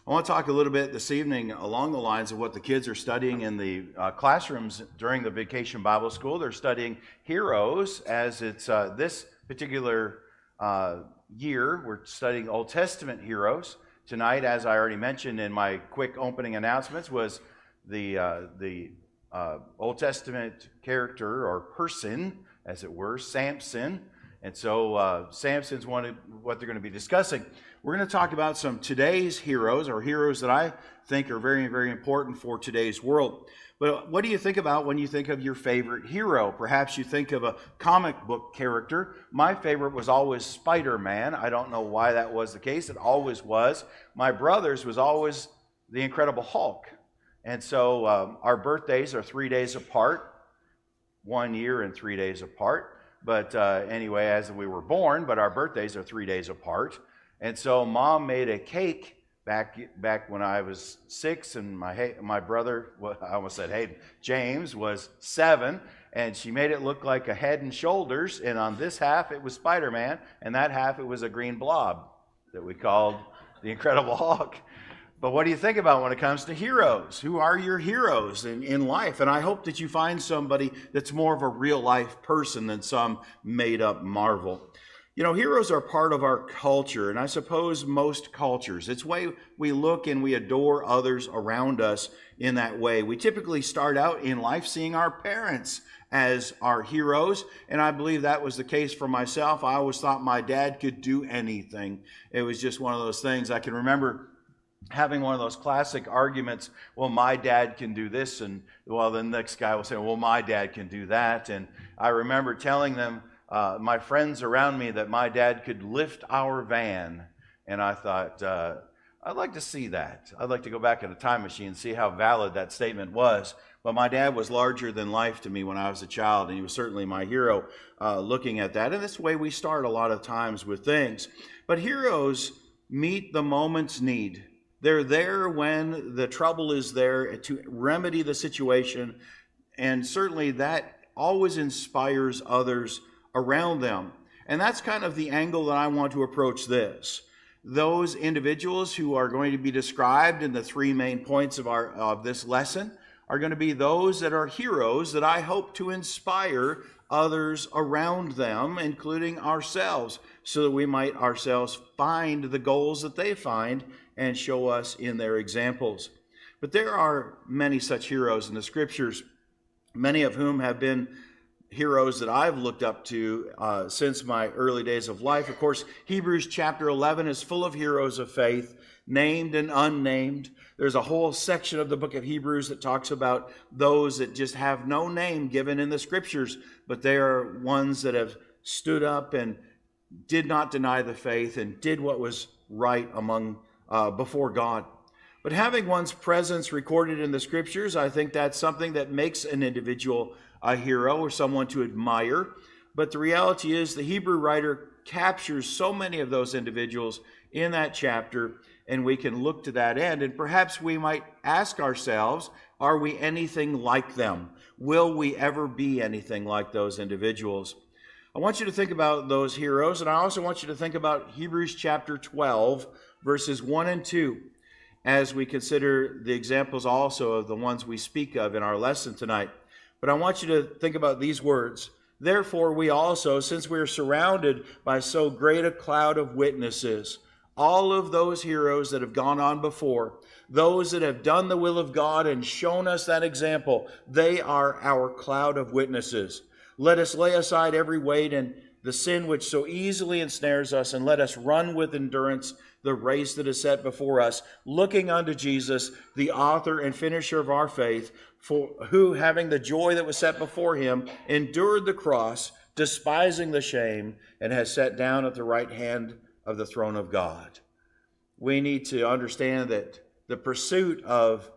I want to talk a little bit this evening along the lines of what the kids are studying in the classrooms during the Vacation Bible School. They're studying heroes, as it's this particular year. We're studying Old Testament heroes. Tonight, as I already mentioned in my quick opening announcements, was the Old Testament character or person, as it were, Samson. And so Samson's what they're going to be discussing. We're going to talk about some today's heroes, or heroes that I think are very, very important for today's world. But what do you think about when you think of your favorite hero? Perhaps you think of a comic book character. My favorite was always Spider-Man. I don't know why that was the case. It always was. My brother's was always the Incredible Hulk. And so our birthdays are 3 days apart, 1 year and 3 days apart. But anyway, as we were born, but our birthdays are 3 days apart. And so Mom made a cake back when I was 6, and my brother, I almost said Hayden, James, was 7, and she made it look like a head and shoulders, and on this half it was Spider-Man, and that half it was a green blob that we called the Incredible Hulk. But what do you think about when it comes to heroes? Who are your heroes in life? And I hope that you find somebody that's more of a real-life person than some made-up marvel. You know, heroes are part of our culture, and I suppose most cultures. It's the way we look and we adore others around us in that way. We typically start out in life seeing our parents as our heroes, and I believe that was the case for myself. I always thought my dad could do anything. It was just one of those things. I can remember having one of those classic arguments, well, my dad can do this, and well, the next guy will say, well, my dad can do that. And I remember telling them, my friends around me, that my dad could lift our van. And I thought, I'd like to see that. I'd like to go back in a time machine and see how valid that statement was. But my dad was larger than life to me when I was a child, and he was certainly my hero looking at that. And this way we start a lot of times with things. But heroes meet the moment's need. They're there when the trouble is there to remedy the situation, and certainly that always inspires others around them. And that's kind of the angle that I want to approach this. Those individuals who are going to be described in the 3 main points of this lesson are going to be those that are heroes that I hope to inspire others around them, including ourselves, so that we might ourselves find the goals that they find and show us in their examples. But there are many such heroes in the Scriptures, many of whom have been heroes that I've looked up to since my early days of life. Of course, Hebrews chapter 11 is full of heroes of faith, named and unnamed. There's a whole section of the book of Hebrews that talks about those that just have no name given in the Scriptures, but they are ones that have stood up and did not deny the faith and did what was right before God. But having one's presence recorded in the Scriptures, I think that's something that makes an individual a hero or someone to admire. But the reality is the Hebrew writer captures so many of those individuals in that chapter, and we can look to that end. And perhaps we might ask ourselves, are we anything like them? Will we ever be anything like those individuals? I want you to think about those heroes, and I also want you to think about Hebrews chapter 12, verses 1 and 2, as we consider the examples also of the ones we speak of in our lesson tonight. But I want you to think about these words. Therefore, we also, since we are surrounded by so great a cloud of witnesses, all of those heroes that have gone on before, those that have done the will of God and shown us that example, they are our cloud of witnesses. Let us lay aside every weight and the sin which so easily ensnares us, and let us run with endurance the race that is set before us, looking unto Jesus, the author and finisher of our faith, for who, having the joy that was set before him, endured the cross, despising the shame, and has sat down at the right hand of the throne of God. We need to understand that the pursuit of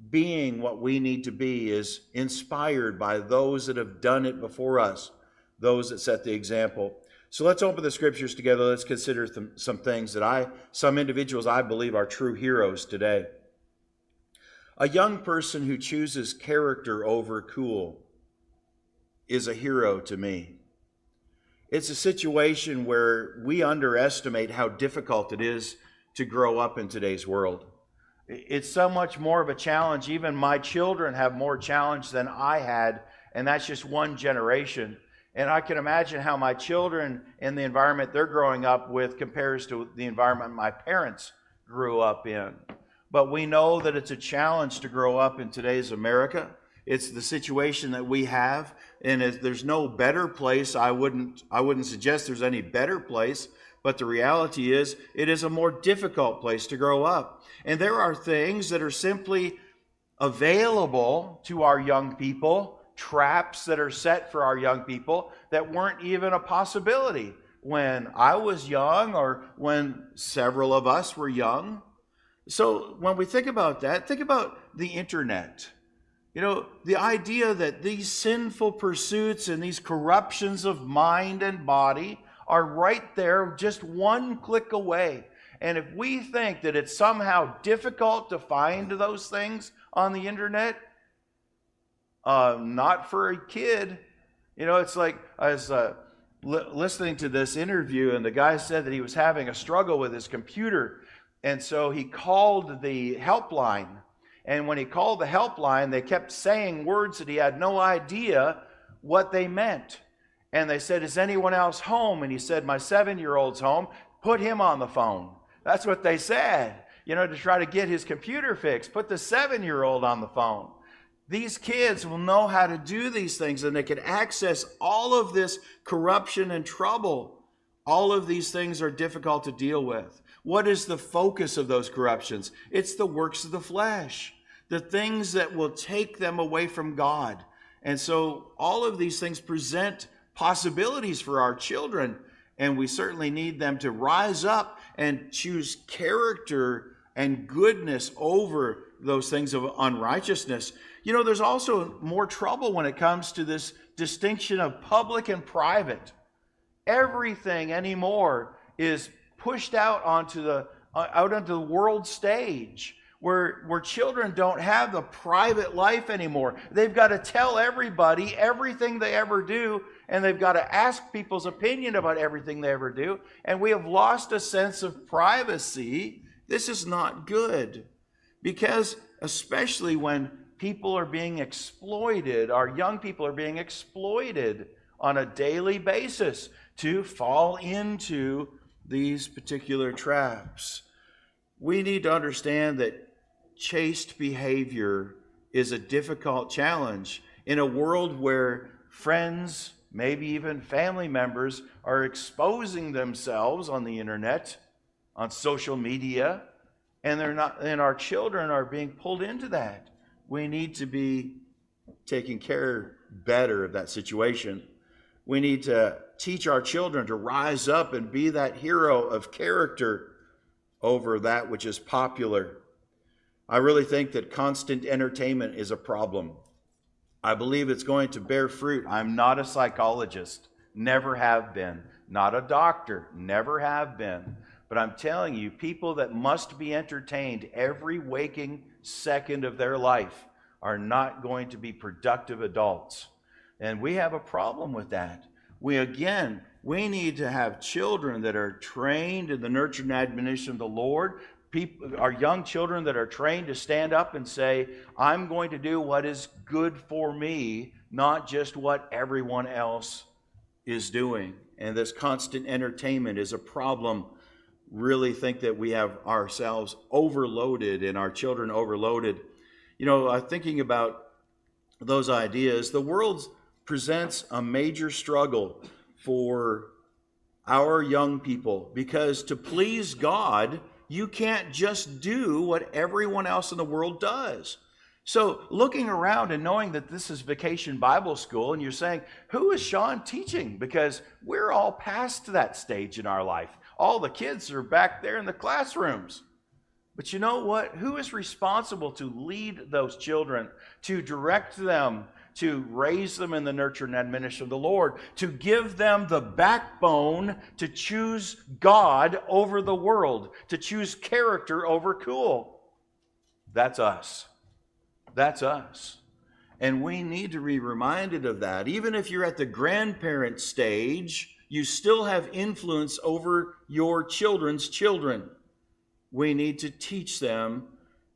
being what we need to be is inspired by those that have done it before us, those that set the example. So let's open the Scriptures together. Let's consider some things that some individuals I believe are true heroes today. A young person who chooses character over cool is a hero to me. It's a situation where we underestimate how difficult it is to grow up in today's world. It's so much more of a challenge. Even my children have more challenge than I had, and that's just one generation. And I can imagine how my children in the environment they're growing up with compares to the environment my parents grew up in. But we know that it's a challenge to grow up in today's America. It's the situation that we have, and there's no better place. I wouldn't suggest there's any better place, but the reality is it is a more difficult place to grow up. And there are things that are simply available to our young people, traps that are set for our young people that weren't even a possibility when I was young or when several of us were young. So when we think about that, think about the internet. You know, the idea that these sinful pursuits and these corruptions of mind and body are right there, just one click away. And if we think that it's somehow difficult to find those things on the internet, not for a kid. You know, it's like I was listening to this interview, and the guy said that he was having a struggle with his computer. And so he called the helpline. And when he called the helpline, they kept saying words that he had no idea what they meant. And they said, "Is anyone else home?" And he said, "My 7-year-old's home. Put him on the phone." That's what they said, you know, to try to get his computer fixed. Put the 7-year-old on the phone. These kids will know how to do these things, and they can access all of this corruption and trouble. All of these things are difficult to deal with. What is the focus of those corruptions? It's the works of the flesh, the things that will take them away from God. And so all of these things present possibilities for our children, and we certainly need them to rise up and choose character and goodness over those things of unrighteousness. You know, there's also more trouble when it comes to this distinction of public and private. Everything anymore is pushed out onto the world stage, where children don't have the private life anymore. They've got to tell everybody everything they ever do, and they've got to ask people's opinion about everything they ever do. And we have lost a sense of privacy. This is not good, because especially when people are being exploited, our young people are being exploited on a daily basis to fall into these particular traps. We need to understand that chaste behavior is a difficult challenge in a world where friends, maybe even family members, are exposing themselves on the internet, on social media, and our children are being pulled into that. We need to be taking care better of that situation. We need to teach our children to rise up and be that hero of character over that which is popular. I really think that constant entertainment is a problem. I believe it's going to bear fruit. I'm not a psychologist, never have been. Not a doctor, never have been. But I'm telling you, people that must be entertained every waking second of their life are not going to be productive adults. And we have a problem with that. We need to have children that are trained in the nurture and admonition of the Lord. Our young children that are trained to stand up and say, "I'm going to do what is good for me, not just what everyone else is doing." And this constant entertainment is a problem. Really think that we have ourselves overloaded and our children overloaded. You know, thinking about those ideas, the world presents a major struggle for our young people, because to please God, you can't just do what everyone else in the world does. So looking around and knowing that this is Vacation Bible School, and you're saying, who is Sean teaching? Because we're all past that stage in our life. All the kids are back there in the classrooms. But you know what? Who is responsible to lead those children, to direct them, to raise them in the nurture and admonition of the Lord, to give them the backbone to choose God over the world, to choose character over cool? That's us. That's us. And we need to be reminded of that. Even if you're at the grandparent stage, you still have influence over your children's children. We need to teach them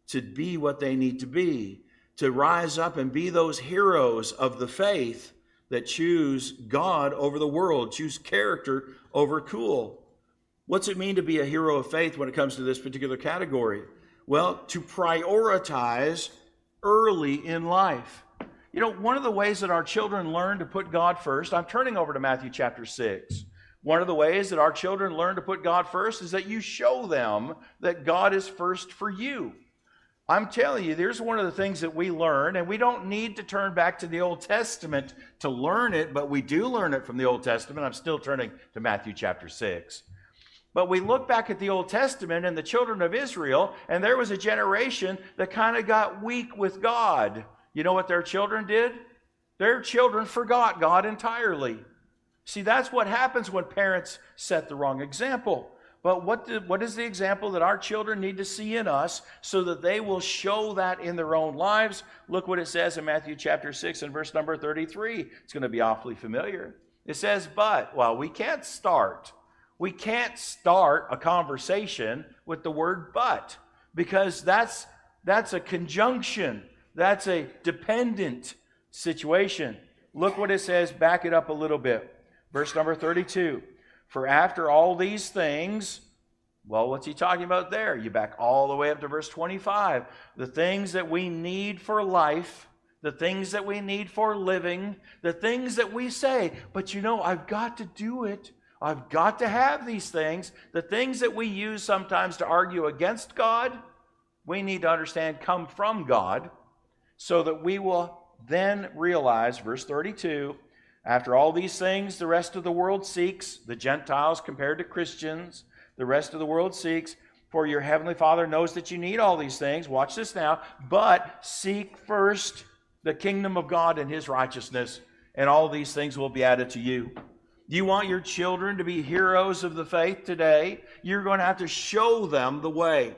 to be what they need to be, to rise up and be those heroes of the faith that choose God over the world, choose character over cool. What's it mean to be a hero of faith when it comes to this particular category? Well, to prioritize early in life. You know, one of the ways that our children learn to put God first, I'm turning over to Matthew chapter 6. One of the ways that our children learn to put God first is that you show them that God is first for you. I'm telling you, there's one of the things that we learn, and we don't need to turn back to the Old Testament to learn it, but we do learn it from the Old Testament. I'm still turning to Matthew chapter 6. But we look back at the Old Testament and the children of Israel, and there was a generation that kind of got weak with God. You know what their children did? Their children forgot God entirely. See, that's what happens when parents set the wrong example. But what is the example that our children need to see in us so that they will show that in their own lives? Look what it says in Matthew chapter 6 and verse number 33. It's going to be awfully familiar. It says, we can't start a conversation with the word but, because that's a conjunction. That's a dependent situation. Look what it says. Back it up a little bit. Verse number 32. For after all these things, well, what's he talking about there? You back all the way up to verse 25. The things that we need for life, the things that we need for living, the things that we say, but you know, I've got to do it. I've got to have these things. The things that we use sometimes to argue against God, we need to understand come from God, so that we will then realize, verse 32, after all these things the rest of the world seeks, the Gentiles compared to Christians, the rest of the world seeks, for your heavenly Father knows that you need all these things. Watch this now. But seek first the kingdom of God and His righteousness, and all these things will be added to you. Do you want your children to be heroes of the faith today? You're going to have to show them the way.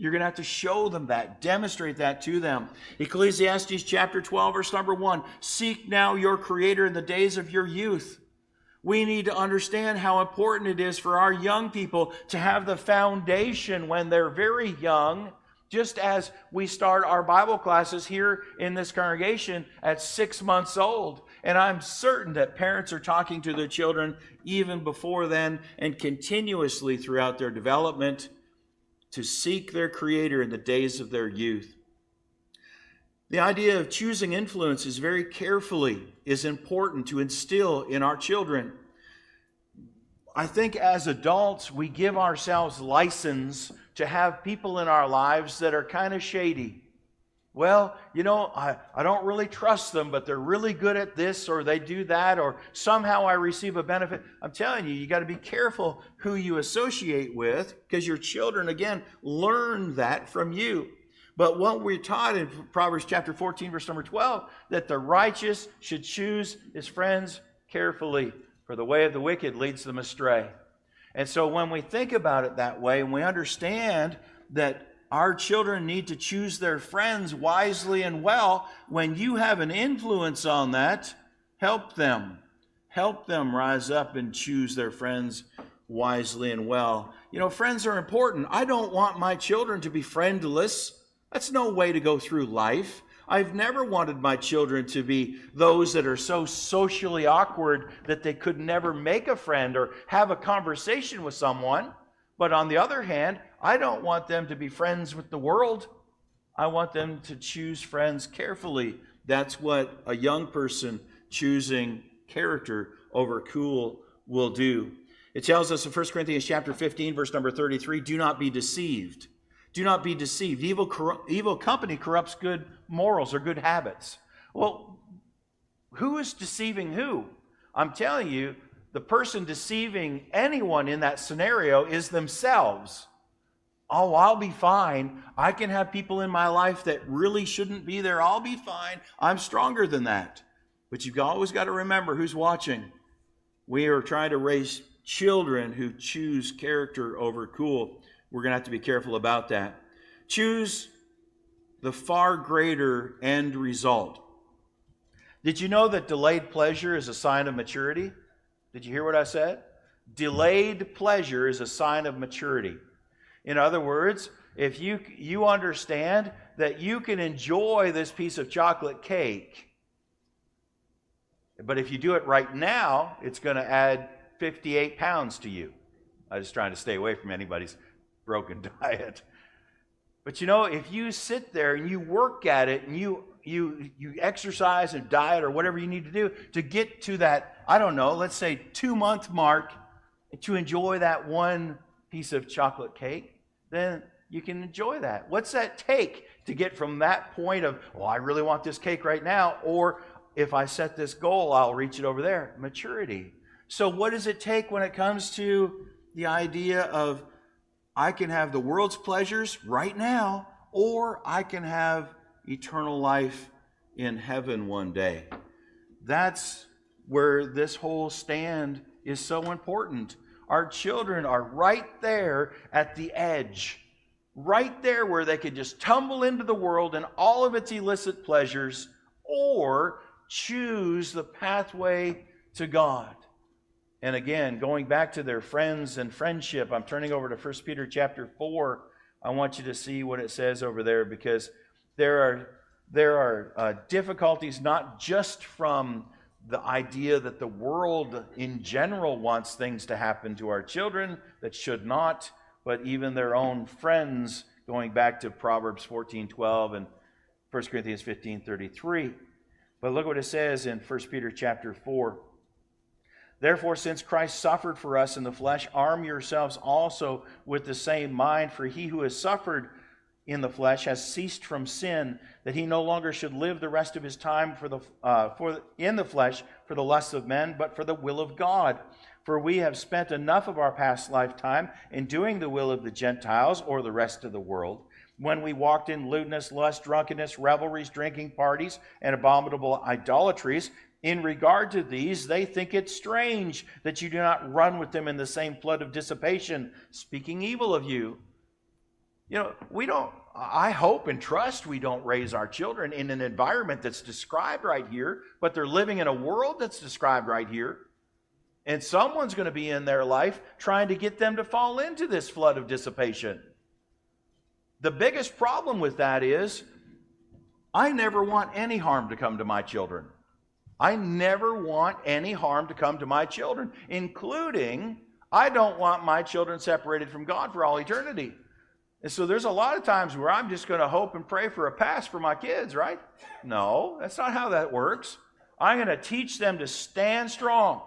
You're going to have to show them that, demonstrate that to them. Ecclesiastes chapter 12, verse number 1. Seek now your Creator in the days of your youth. We need to understand how important it is for our young people to have the foundation when they're very young, just as we start our Bible classes here in this congregation at 6 months old. And I'm certain that parents are talking to their children even before then and continuously throughout their development to seek their Creator in the days of their youth. The idea of choosing influences very carefully is important to instill in our children. I think as adults, we give ourselves license to have people in our lives that are kind of shady. Well, you know, I don't really trust them, but they're really good at this, or they do that, or somehow I receive a benefit. I'm telling you, you got to be careful who you associate with, because your children, again, learn that from you. But what we're taught in Proverbs chapter 14, verse number 12, that the righteous should choose his friends carefully, for the way of the wicked leads them astray. And so when we think about it that way, and we understand that our children need to choose their friends wisely and well, when you have an influence on that, help them. Help them rise up and choose their friends wisely and well. You know, friends are important. I don't want my children to be friendless. That's no way to go through life. I've never wanted my children to be those that are so socially awkward that they could never make a friend or have a conversation with someone. But on the other hand, I don't want them to be friends with the world. I want them to choose friends carefully. That's what a young person choosing character over cool will do. It tells us in 1 Corinthians chapter 15, verse number 33, do not be deceived. Do not be deceived. Evil company corrupts good morals or good habits. Well, who is deceiving who? I'm telling you, the person deceiving anyone in that scenario is themselves. Oh, I'll be fine. I can have people in my life that really shouldn't be there. I'll be fine. I'm stronger than that. But you've always got to remember who's watching. We are trying to raise children who choose character over cool. We're going to have to be careful about that. Choose the far greater end result. Did you know that delayed pleasure is a sign of maturity? Did you hear what I said? Delayed pleasure is a sign of maturity. In other words, if you understand that you can enjoy this piece of chocolate cake, but if you do it right now, it's going to add 58 pounds to you. I'm just trying to stay away from anybody's broken diet. But if you sit there and you work at it and you exercise and diet or whatever you need to do to get to that, I don't know, let's say 2-month mark to enjoy that one piece of chocolate cake, then you can enjoy that. What's that take to get from that point of, I really want this cake right now, or if I set this goal, I'll reach it over there? Maturity. So what does it take when it comes to the idea of I can have the world's pleasures right now, or I can have eternal life in heaven one day? That's where this whole stand is so important. Our children are right there at the edge, right there where they could just tumble into the world and all of its illicit pleasures, or choose the pathway to God. And again, going back to their friends and friendship, I'm turning over to 1 Peter chapter 4. I want you to see what it says over there, because there are difficulties not just from the idea that the world in general wants things to happen to our children that should not, but even their own friends, going back to Proverbs 14:12 and 1 Corinthians 15:33. But look what it says in 1 Peter chapter 4. Therefore, since Christ suffered for us in the flesh, arm yourselves also with the same mind, for he who has suffered in the flesh has ceased from sin, that he no longer should live the rest of his time in the flesh for the lusts of men, but for the will of God. For we have spent enough of our past lifetime in doing the will of the Gentiles, or the rest of the world, when we walked in lewdness, lust, drunkenness, revelries, drinking parties, and abominable idolatries. In regard to these, they think it strange that you do not run with them in the same flood of dissipation, speaking evil of you. I hope and trust we don't raise our children in an environment that's described right here, but they're living in a world that's described right here. And someone's going to be in their life trying to get them to fall into this flood of dissipation. The biggest problem with that is, I never want any harm to come to my children. I never want any harm to come to my children, including I don't want my children separated from God for all eternity. And so there's a lot of times where I'm just going to hope and pray for a pass for my kids, right? No, that's not how that works. I'm going to teach them to stand strong,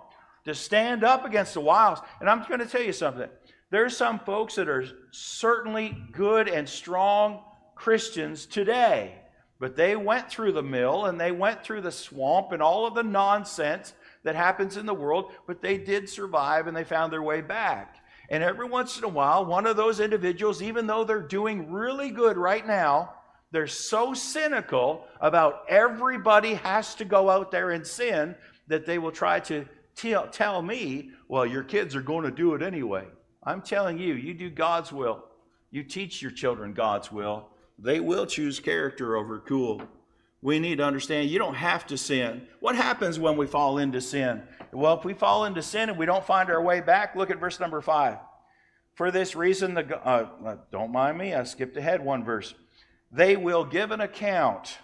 to stand up against the wiles. And I'm going to tell you something. There's some folks that are certainly good and strong Christians today, but they went through the mill and they went through the swamp and all of the nonsense that happens in the world, but they did survive and they found their way back. And every once in a while, one of those individuals, even though they're doing really good right now, they're so cynical about everybody has to go out there and sin that they will try to tell me, well, your kids are going to do it anyway. I'm telling you, you do God's will. You teach your children God's will. They will choose character over cool. We need to understand you don't have to sin. What happens when we fall into sin? Well, if we fall into sin and we don't find our way back, look at verse number 5. For this reason, don't mind me, I skipped ahead one verse. They will give an account.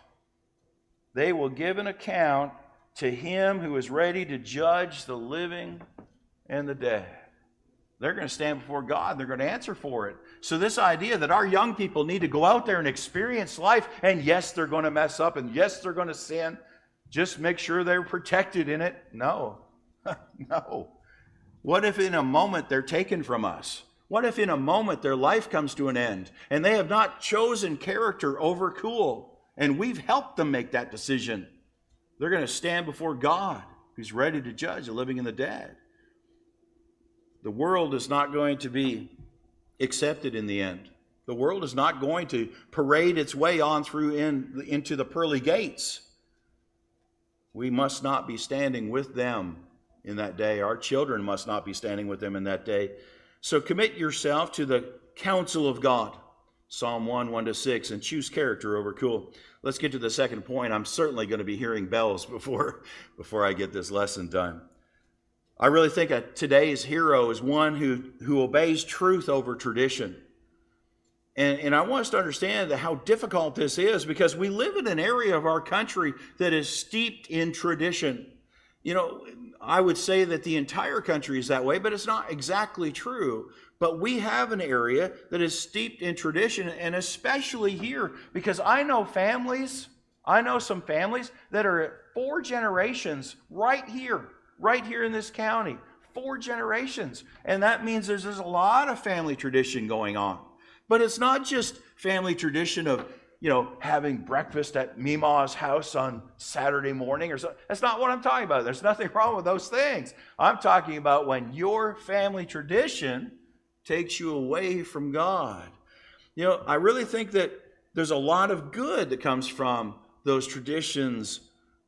They will give an account to him who is ready to judge the living and the dead. They're going to stand before God and they're going to answer for it. So this idea that our young people need to go out there and experience life, and yes, they're going to mess up, and yes, they're going to sin, just make sure they're protected in it. No. No. What if in a moment they're taken from us? What if in a moment their life comes to an end and they have not chosen character over cool, and we've helped them make that decision? They're going to stand before God, who's ready to judge the living and the dead. The world is not going to be accepted in the end. The world is not going to parade its way on through into the pearly gates. We must not be standing with them in that day. Our children must not be standing with them in that day. So commit yourself to the counsel of God. Psalm 1:1-6, and choose character over cool. Let's get to the second point. I'm certainly going to be hearing bells before I get this lesson done. I really think today's hero is one who obeys truth over tradition. And I want us to understand how difficult this is, because we live in an area of our country that is steeped in tradition. You know, I would say that the entire country is that way, but it's not exactly true. But we have an area that is steeped in tradition, and especially here, because I know some families that are at 4 generations right here in this county. 4 generations. And that means there's a lot of family tradition going on. But it's not just family tradition of, having breakfast at Mima's house on Saturday morning or something. That's not what I'm talking about. There's nothing wrong with those things. I'm talking about when your family tradition takes you away from God. I really think that there's a lot of good that comes from those traditions,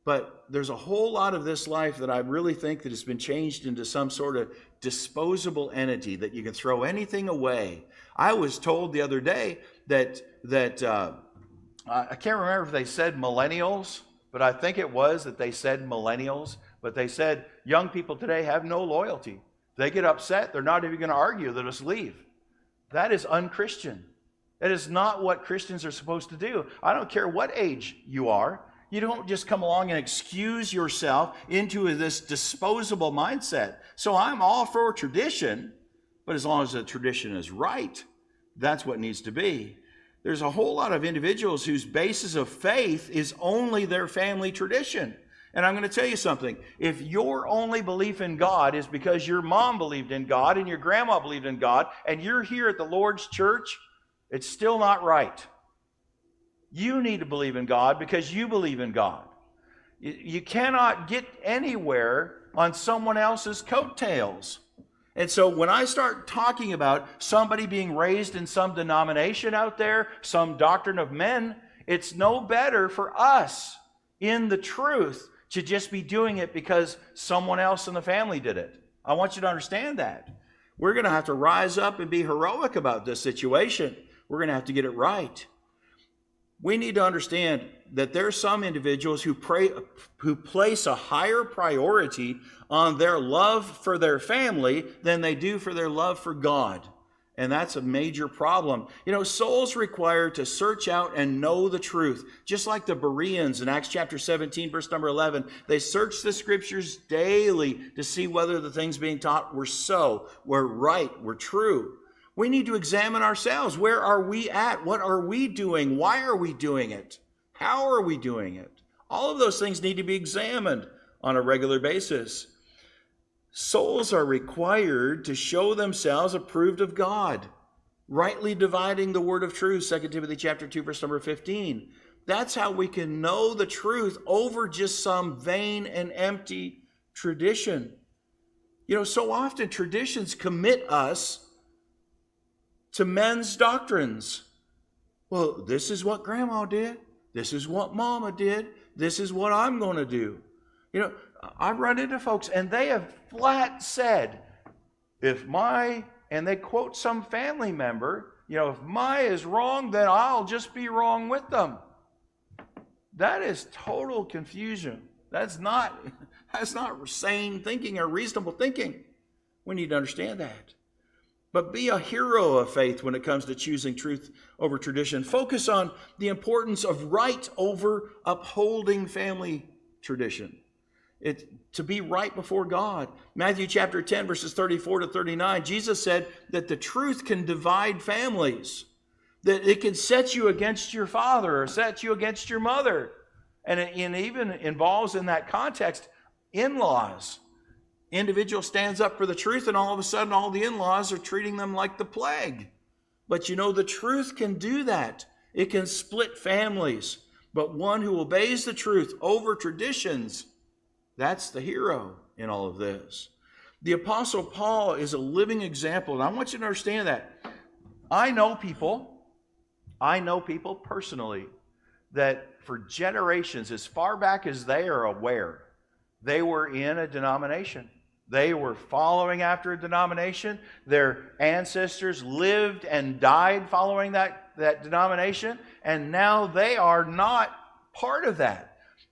but there's a whole lot of this life that I really think that has been changed into some sort of disposable entity that you can throw anything away. I was told the other day that I can't remember if they said millennials, but I think it was that they said millennials, but they said young people today have no loyalty. If they get upset, they're not even going to argue, they'll just leave. That is unchristian. That is not what Christians are supposed to do. I don't care what age you are. You don't just come along and excuse yourself into this disposable mindset. So I'm all for tradition, but as long as the tradition is right, that's what needs to be. There's a whole lot of individuals whose basis of faith is only their family tradition. And I'm going to tell you something. If your only belief in God is because your mom believed in God and your grandma believed in God, and you're here at the Lord's church, it's still not right. You need to believe in God because you believe in God. You cannot get anywhere on someone else's coattails. And so when I start talking about somebody being raised in some denomination out there, some doctrine of men, it's no better for us in the truth to just be doing it because someone else in the family did it. I want you to understand that. We're going to have to rise up and be heroic about this situation. We're going to have to get it right. We need to understand that there are some individuals who place a higher priority on their love for their family than they do for their love for God. And that's a major problem. Souls require to search out and know the truth. Just like the Bereans in Acts chapter 17, verse number 11, they searched the scriptures daily to see whether the things being taught were right, were true. We need to examine ourselves. Where are we at? What are we doing? Why are we doing it? How are we doing it? All of those things need to be examined on a regular basis. Souls are required to show themselves approved of God, rightly dividing the word of truth, 2 Timothy chapter 2, verse number 15. That's how we can know the truth over just some vain and empty tradition. So often traditions commit us to men's doctrines. Well, this is what grandma did. This is what mama did. This is what I'm going to do. I've run into folks and they have flat said, and they quote some family member, if my is wrong, then I'll just be wrong with them. That is total confusion. That's not sane thinking or reasonable thinking. We need to understand that. But be a hero of faith when it comes to choosing truth over tradition. Focus on the importance of right over upholding family tradition. To be right before God. Matthew chapter 10, verses 34 to 39, Jesus said that the truth can divide families. That it can set you against your father or set you against your mother. And it even involves in that context in-laws. Individual stands up for the truth and all of a sudden all the in-laws are treating them like the plague. But the truth can do that. It can split families. But one who obeys the truth over traditions, that's the hero in all of this. The Apostle Paul is a living example, and I want you to understand that. I know people personally that for generations, as far back as they are aware, they were in a denomination. They were following after a denomination. Their ancestors lived and died following that denomination, and now they are not part of that.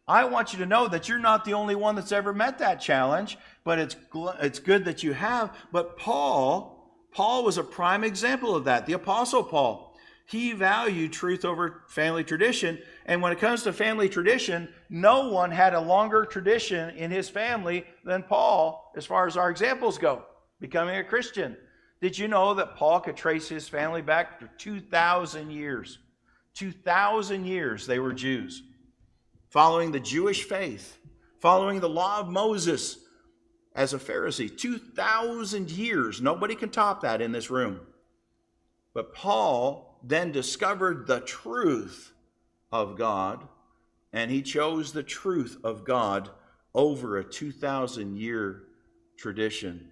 I want you to know that you're not the only one that's ever met that challenge, but it's good that you have. But Paul was a prime example of that. The Apostle Paul, He valued truth over family tradition. And when it comes to family tradition, no one had a longer tradition in his family than Paul, as far as our examples go, becoming a Christian. Did you know that Paul could trace his family back for 2,000 years? 2,000 years they were Jews, following the Jewish faith, following the law of Moses as a Pharisee. 2,000 years. Nobody can top that in this room. But Paul then discovered the truth of God, and he chose the truth of God over a 2,000-year tradition.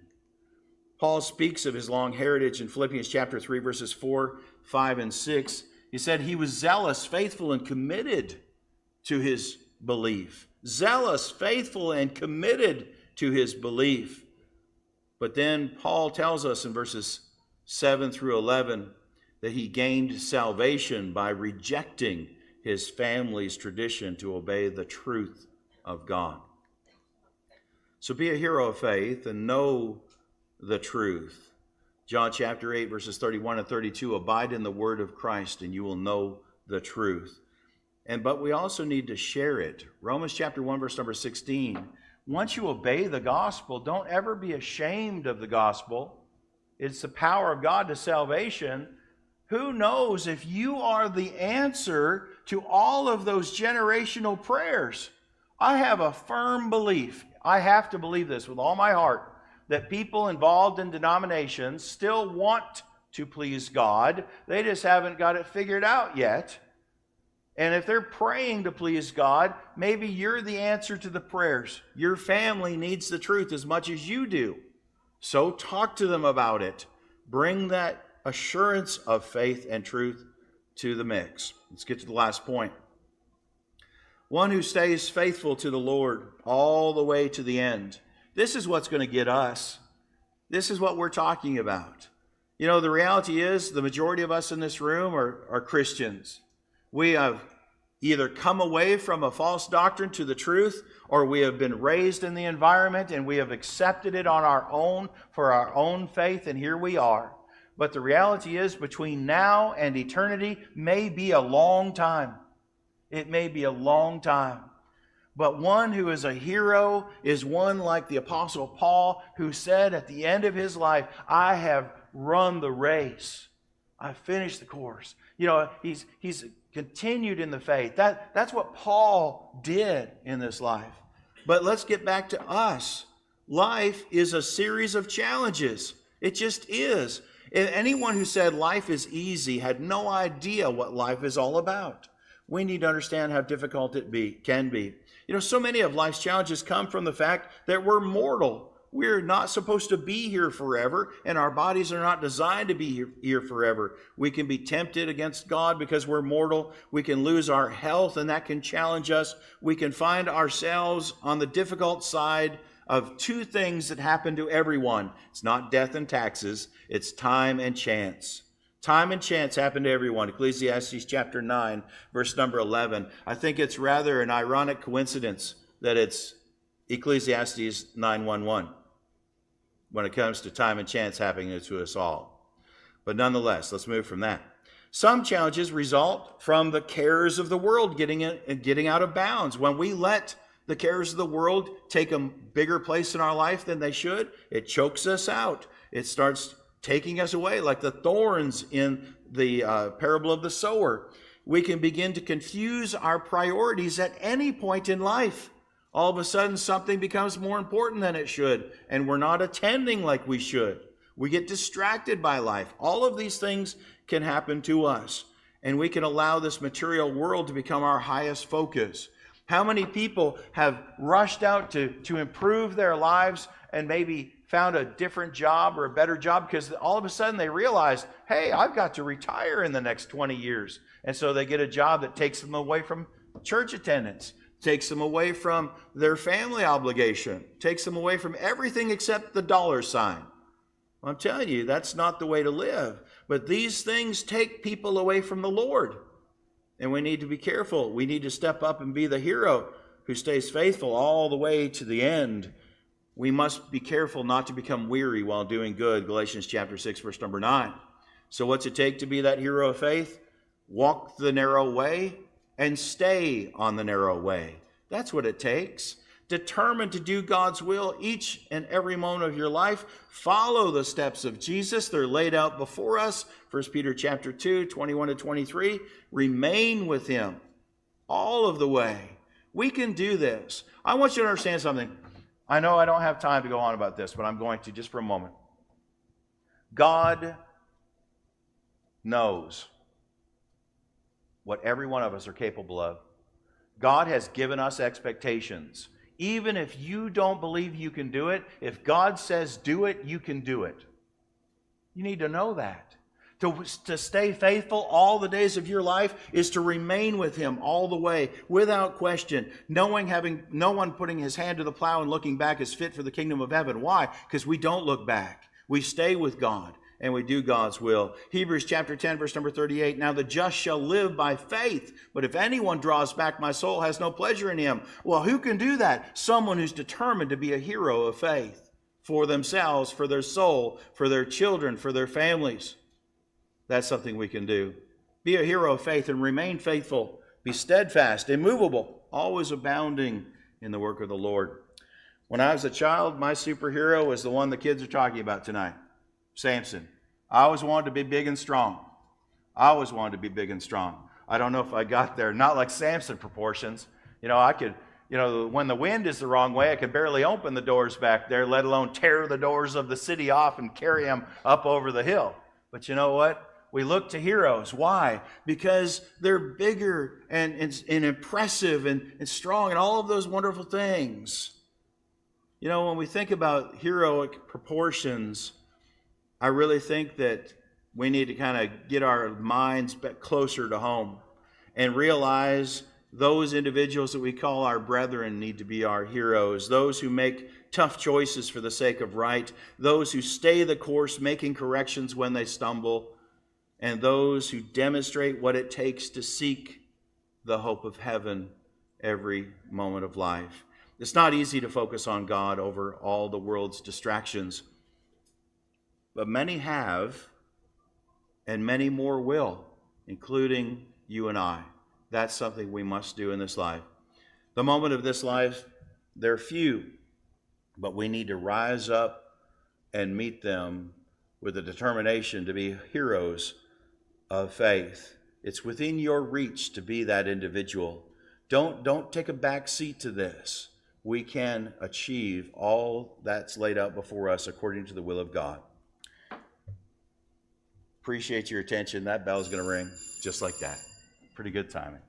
Paul speaks of his long heritage in Philippians chapter 3, verses 4, 5, and 6. He said he was zealous, faithful, and committed to his belief. Zealous, faithful, and committed to his belief. But then Paul tells us in verses 7 through 11 that he gained salvation by rejecting his family's tradition to obey the truth of God. So be a hero of faith and know the truth. John chapter 8, verses 31 and 32, abide in the word of Christ and you will know the truth. But we also need to share it. Romans chapter 1, verse number 16. Once you obey the gospel, don't ever be ashamed of the gospel. It's the power of God to salvation. Who knows if you are the answer to all of those generational prayers? I have a firm belief, I have to believe this with all my heart, that people involved in denominations still want to please God. They just haven't got it figured out yet. And if they're praying to please God, maybe you're the answer to the prayers. Your family needs the truth as much as you do. So talk to them about it. Bring that assurance of faith and truth to the mix. Let's get to the last point. One who stays faithful to the Lord all the way to the end. This is what's going to get us. This is what we're talking about. You know, the reality is the majority of us in this room are Christians. We have either come away from a false doctrine to the truth, or we have been raised in the environment and we have accepted it on our own for our own faith, and here we are. But the reality is between now and eternity may be a long time. It may be a long time. But one who is a hero is one like the Apostle Paul, who said at the end of his life, I have run the race. I've finished the course. You know, he's continued in the faith. That's what Paul did in this life. But let's get back to us. Life is a series of challenges. It just is. Anyone who said life is easy had no idea what life is all about. We need to understand how difficult it can be. You know, so many of life's challenges come from the fact that we're mortal. We're not supposed to be here forever, and our bodies are not designed to be here forever. We can be tempted against God because we're mortal. We can lose our health, and that can challenge us. We can find ourselves on the difficult side of two things that happen to everyone. It's not death and taxes, it's time and chance. Time and chance happen to everyone. Ecclesiastes chapter 9, verse number 11. I think it's rather an ironic coincidence that it's Ecclesiastes 9:1:1 when it comes to time and chance happening to us all. But nonetheless, let's move from that. Some challenges result from the cares of the world getting out of bounds. When we let the cares of the world take a bigger place in our life than they should, it chokes us out. It starts taking us away, like the thorns in the parable of the sower. We can begin to confuse our priorities at any point in life. All of a sudden, something becomes more important than it should, and we're not attending like we should. We get distracted by life. All of these things can happen to us, and we can allow this material world to become our highest focus. How many people have rushed out to improve their lives and maybe found a different job or a better job because all of a sudden they realized, hey, I've got to retire in the next 20 years. And so they get a job that takes them away from church attendance, takes them away from their family obligation, takes them away from everything except the dollar sign. Well, I'm telling you, that's not the way to live. But these things take people away from the Lord. And we need to be careful. We need to step up and be the hero who stays faithful all the way to the end. We must be careful not to become weary while doing good. Galatians chapter 6, verse number 9. So what's it take to be that hero of faith? walk the narrow way and stay on the narrow way. That's what it takes. Determined to do God's will each and every moment of your life. Follow the steps of Jesus. They're laid out before us. 1 Peter chapter 2, 21 to 23. Remain with him all of the way. We can do this. I want you to understand something. I know I don't have time to go on about this, but I'm going to just for a moment. God knows what every one of us are capable of. God has given us expectations. Even if you don't believe you can do it, if God says do it, you can do it. You need to know that. To stay faithful all the days of your life is to remain with him all the way, without question, knowing having no one putting his hand to the plow and looking back is fit for the kingdom of heaven. Why? Because we don't look back. We stay with God and we do God's will. Hebrews chapter 10, verse number 38. Now the just shall live by faith, but if anyone draws back, my soul has no pleasure in him. Well, who can do that? Someone who's determined to be a hero of faith for themselves, for their soul, for their children, for their families. That's something we can do. Be a hero of faith and remain faithful. Be steadfast, immovable, always abounding in the work of the Lord. When I was a child, my superhero was the one the kids are talking about tonight, Samson. I always wanted to be big and strong. I always wanted to be big and strong. I don't know if I got there. Not like Samson proportions. I could, when the wind is the wrong way, I could barely open the doors back there, let alone tear the doors of the city off and carry them up over the hill. But you know what? We look to heroes. Why? Because they're bigger and impressive and strong and all of those wonderful things. When we think about heroic proportions, I really think that we need to kind of get our minds back closer to home and realize those individuals that we call our brethren need to be our heroes, those who make tough choices for the sake of right, those who stay the course, making corrections when they stumble, and those who demonstrate what it takes to seek the hope of heaven every moment of life. It's not easy to focus on God over all the world's distractions, but many have, and many more will, including you and I. That's something we must do in this life. The moment of this life, they're few, but we need to rise up and meet them with a determination to be heroes of faith. It's within your reach to be that individual. Don't take a back seat to this. We can achieve all that's laid out before us according to the will of God. Appreciate your attention. That bell's going to ring just like that. Pretty good timing.